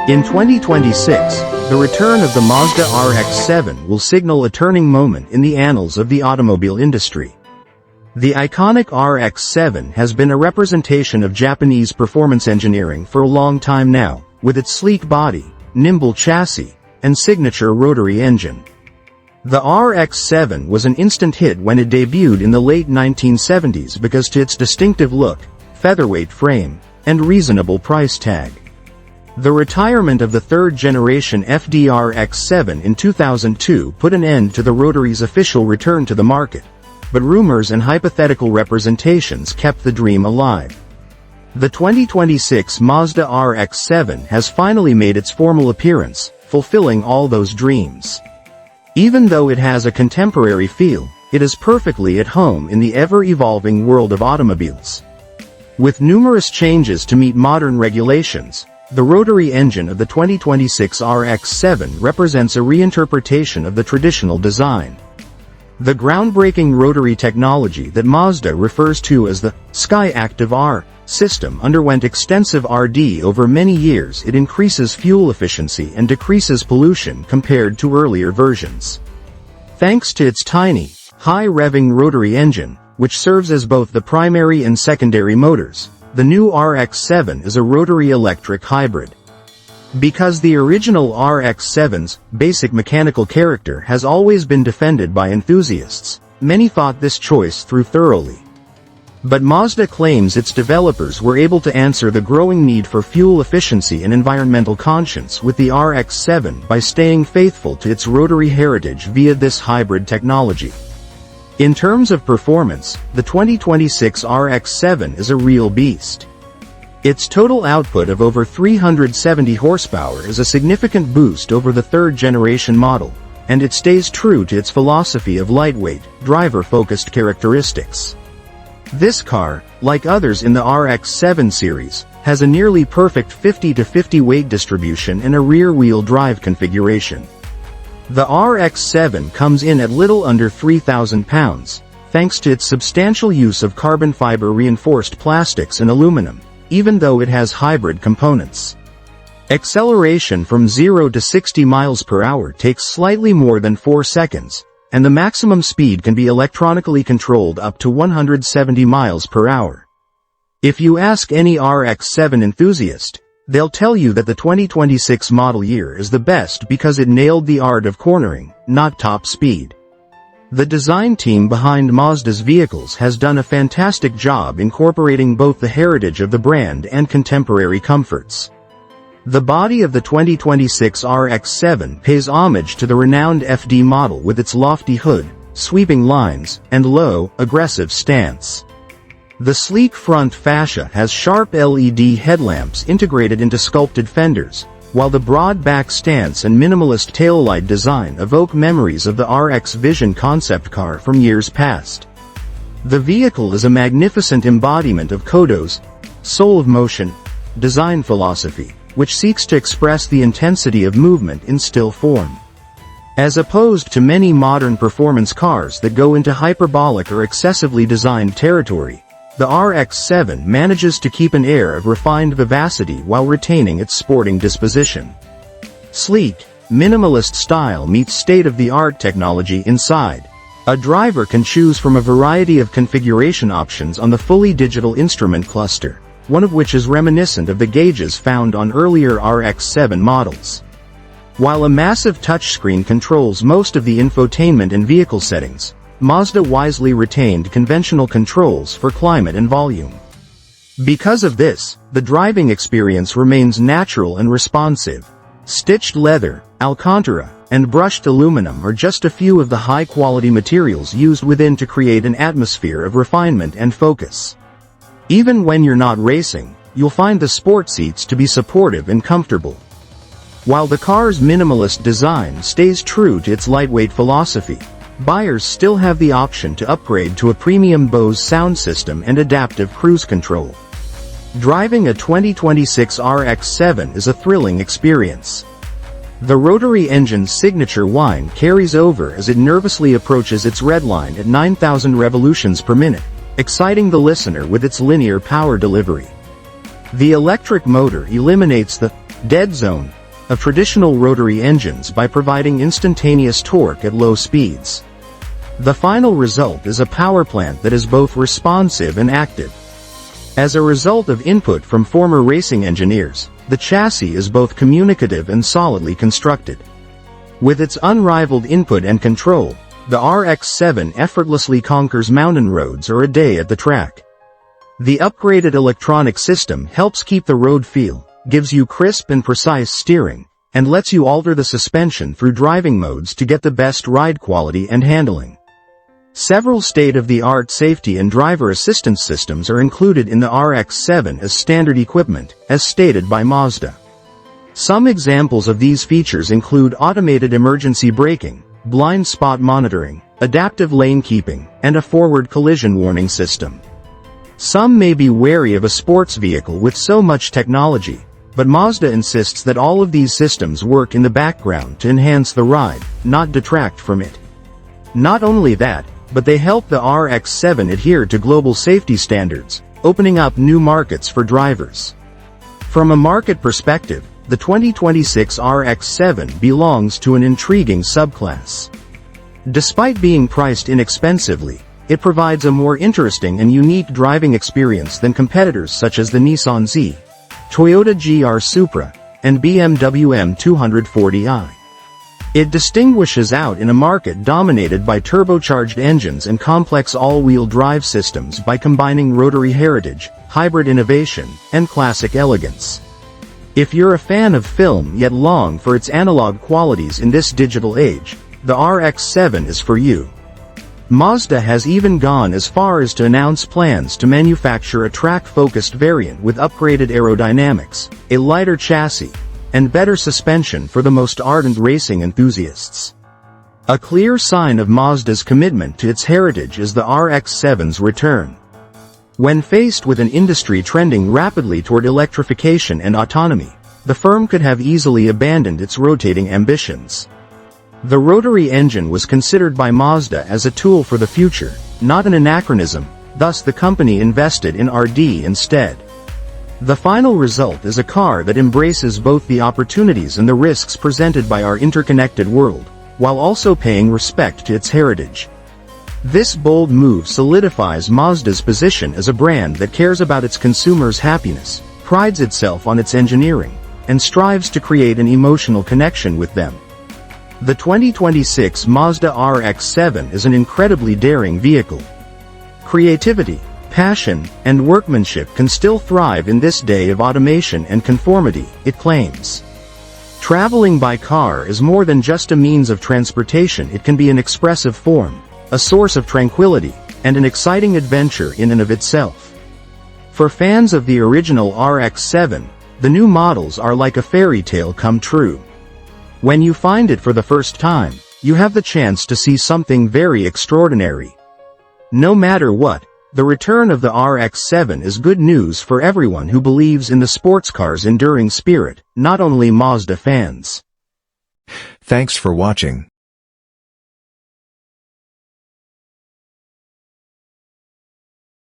In 2026, the return of the Mazda RX-7 will signal a turning moment in the annals of the automobile industry. The iconic RX-7 has been a representation of Japanese performance engineering for a long time now, with its sleek body, nimble chassis, and signature rotary engine. The RX-7 was an instant hit when it debuted in the late 1970s because to its distinctive look, featherweight frame, and reasonable price tag. The retirement of the third-generation RX-7 in 2002 put an end to the rotary's official return to the market, but rumors and hypothetical representations kept the dream alive. The 2026 Mazda RX-7 has finally made its formal appearance, fulfilling all those dreams. Even though it has a contemporary feel, it is perfectly at home in the ever-evolving world of automobiles. With numerous changes to meet modern regulations, the rotary engine of the 2026 RX-7 represents a reinterpretation of the traditional design. The groundbreaking rotary technology that Mazda refers to as the SkyActiv-R system underwent extensive R&D over many years. It increases fuel efficiency and decreases pollution compared to earlier versions. Thanks to its tiny, high-revving rotary engine, which serves as both the primary and secondary motors, the new RX-7 is a rotary electric hybrid. Because the original RX-7's basic mechanical character has always been defended by enthusiasts, many thought this choice through thoroughly. But Mazda claims its developers were able to answer the growing need for fuel efficiency and environmental conscience with the RX-7 by staying faithful to its rotary heritage via this hybrid technology. In terms of performance, the 2026 RX-7 is a real beast. Its total output of over 370 horsepower is a significant boost over the third-generation model, and it stays true to its philosophy of lightweight, driver-focused characteristics. This car, like others in the RX-7 series, has a nearly perfect 50-50 weight distribution and a rear-wheel drive configuration. The RX-7 comes in at little under 3,000 pounds, thanks to its substantial use of carbon fiber reinforced plastics and aluminum, even though it has hybrid components. Acceleration from 0 to 60 miles per hour takes slightly more than 4 seconds, and the maximum speed can be electronically controlled up to 170 miles per hour. If you ask any RX-7 enthusiast, they'll tell you that the 2026 model year is the best because it nailed the art of cornering, not top speed. The design team behind Mazda's vehicles has done a fantastic job incorporating both the heritage of the brand and contemporary comforts. The body of the 2026 RX-7 pays homage to the renowned FD model with its lofty hood, sweeping lines, and low, aggressive stance. The sleek front fascia has sharp LED headlamps integrated into sculpted fenders, while the broad back stance and minimalist taillight design evoke memories of the CarsVision concept car from years past. The vehicle is a magnificent embodiment of Kodo's soul of motion design philosophy, which seeks to express the intensity of movement in still form. As opposed to many modern performance cars that go into hyperbolic or excessively designed territory, the RX-7 manages to keep an air of refined vivacity while retaining its sporting disposition. Sleek, minimalist style meets state-of-the-art technology inside. A driver can choose from a variety of configuration options on the fully digital instrument cluster, one of which is reminiscent of the gauges found on earlier RX-7 models. While a massive touchscreen controls most of the infotainment and vehicle settings, Mazda wisely retained conventional controls for climate and volume. Because of this, the driving experience remains natural and responsive. Stitched leather, Alcantara, and brushed aluminum are just a few of the high-quality materials used within to create an atmosphere of refinement and focus. Even when you're not racing, you'll find the sport seats to be supportive and comfortable. While the car's minimalist design stays true to its lightweight philosophy, buyers still have the option to upgrade to a premium Bose sound system and adaptive cruise control. Driving a 2026 RX-7 is a thrilling experience. The rotary engine's signature whine carries over as it nervously approaches its red line at 9,000 revolutions per minute, exciting the listener with its linear power delivery. The electric motor eliminates the dead zone of traditional rotary engines by providing instantaneous torque at low speeds. The final result is a power plant that is both responsive and active. As a result of input from former racing engineers, the chassis is both communicative and solidly constructed. With its unrivaled input and control, the RX-7 effortlessly conquers mountain roads or a day at the track. The upgraded electronic system helps keep the road feel, gives you crisp and precise steering, and lets you alter the suspension through driving modes to get the best ride quality and handling. Several state-of-the-art safety and driver assistance systems are included in the RX-7 as standard equipment, as stated by Mazda. Some examples of these features include automated emergency braking, blind spot monitoring, adaptive lane keeping, and a forward collision warning system. Some may be wary of a sports vehicle with so much technology, but Mazda insists that all of these systems work in the background to enhance the ride, not detract from it. Not only that, but they help the RX-7 adhere to global safety standards, opening up new markets for drivers. From a market perspective, the 2026 RX-7 belongs to an intriguing subclass. Despite being priced inexpensively, it provides a more interesting and unique driving experience than competitors such as the Nissan Z, Toyota GR Supra, and BMW M240i. It distinguishes out in a market dominated by turbocharged engines and complex all-wheel drive systems by combining rotary heritage, hybrid innovation, and classic elegance. If you're a fan of film yet long for its analog qualities in this digital age, the RX-7 is for you. Mazda has even gone as far as to announce plans to manufacture a track-focused variant with upgraded aerodynamics, a lighter chassis, and better suspension for the most ardent racing enthusiasts. A clear sign of Mazda's commitment to its heritage is the RX-7's return. When faced with an industry trending rapidly toward electrification and autonomy, the firm could have easily abandoned its rotating ambitions. The rotary engine was considered by Mazda as a tool for the future, not an anachronism, thus the company invested in R&D instead. The final result is a car that embraces both the opportunities and the risks presented by our interconnected world, while also paying respect to its heritage. This bold move solidifies Mazda's position as a brand that cares about its consumers' happiness, prides itself on its engineering, and strives to create an emotional connection with them. The 2026 Mazda RX-7 is an incredibly daring vehicle. Creativity, passion, and workmanship can still thrive in this day of automation and conformity, it claims. Traveling by car is more than just a means of transportation. It can be an expressive form, a source of tranquility, and an exciting adventure in and of itself. For fans of the original RX-7, the new models are like a fairy tale come true. When you find it for the first time, you have the chance to see something very extraordinary. No matter what, the return of the RX-7 is good news for everyone who believes in the sports car's enduring spirit, not only Mazda fans. Thanks for watching.